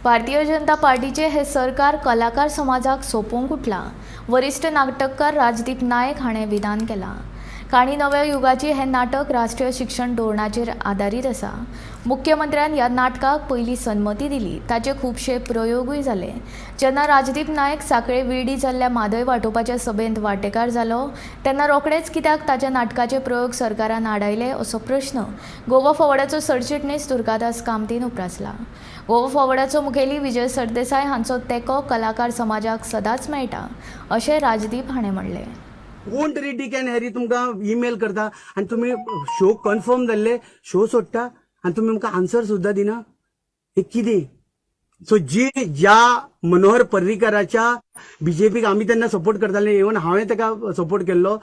भारतीय जनता पार्टीचे हे सरकार कलाकार समाजाक सोपोवंक उठला. वरिष्ठ नाटककार राजदीप नायक हाणें विधान केलां. काणी नव्या युगाची हें नाटक राष्ट्रीय शिक्षण धोरणाचेर आदारीत आसा. मुख्यमंत्र्यान ह्या नाटकाक पयलीं सन्मती दिली. ताचे खुबशे प्रयोगूय जाले. जेन्ना राजदीप नायक सांखळे विर्डी जाल्ल्या म्हादय वांटोवपाच्या सभेंत वांटेकार जालो तेन्ना रोखडेच कित्याक ताच्या नाटकाचे प्रयोग सरकारान आडायले असो प्रश्न गोवा फॉवर्डाचो सरचिटणीस दुर्गादास कामतीन उपरासला. गोवा फॉवर्डाचो मुखेली विजय सरदेसाय हांचो तेंको कलाकार समाजाक सदांच मेळटा अशें राजदीप हाणें म्हणलें. कोण तरी डी कॅन हॅरी तुमकां ईमेल करता आनी तुमी शो कन्फर्म जाल्ले शो सोडटा आनी तुमी आमकां आन्सर सुद्दां दिना. हे कितें? सो ज्या मनोहर पर्रीकाराच्या बीजेपीक आमी तेन्ना सपोर्ट करताले, इवन हांवें ताका सपोर्ट केल्लो,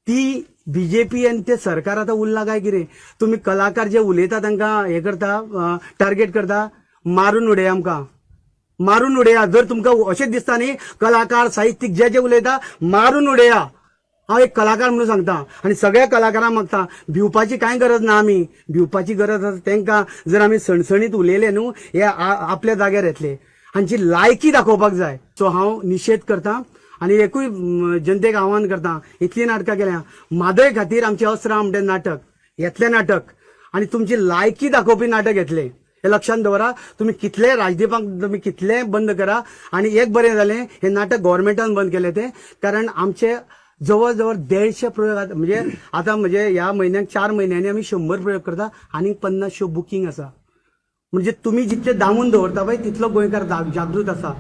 ती बीजेपी आनी ते सरकार आतां उरला काय कितें? तुमी कलाकार जे उलयता तांकां हे करता, टार्गेट करता. मारून उडया आमकां, मारून उडया. जर तुमकां अशें दिसता न्ही कलाकार साहित्यीक जे जे उलयता मारून उडया. हांव एक कलाकार म्हणून सांगता आनी सगळ्या कलाकारांक मागता, भिवपाची कांय गरज ना. आमी भिवपाची गरज आसा तांकां जर आमी सणसणीत उलयले न्हू हे आपल्या जाग्यार येतले. हांची लायकी दाखोवपाक जाय. सो हांव निशेध करता आनी एकूय जनतेक आव्हान करता, इतलीं नाटकां केल्या म्हादय खातीर आमचें अस्रां म्हणटें नाटक येतलें नाटक आनी तुमची लायकी दाखोवपी नाटक येतलें. हे लक्षांत दवरा. तुम्ही कितले राजदीपाक तुम्ही कितले बंद करा. आणि एक बरें जालें हे नाटक गव्हर्मेंटान बंद केलें तें, कारण आमचे जवळ जवळ 150 प्रयोग म्हणजे आता म्हणजे ह्या म्हयन्याक 4 म्हयन्यांनी आमी 100 प्रयोग करता आनी 50 शो बुकींग आसा. म्हणजे तुम्ही जितले दामून दवरता पळय तितलो गोंयकार जागृत आसा.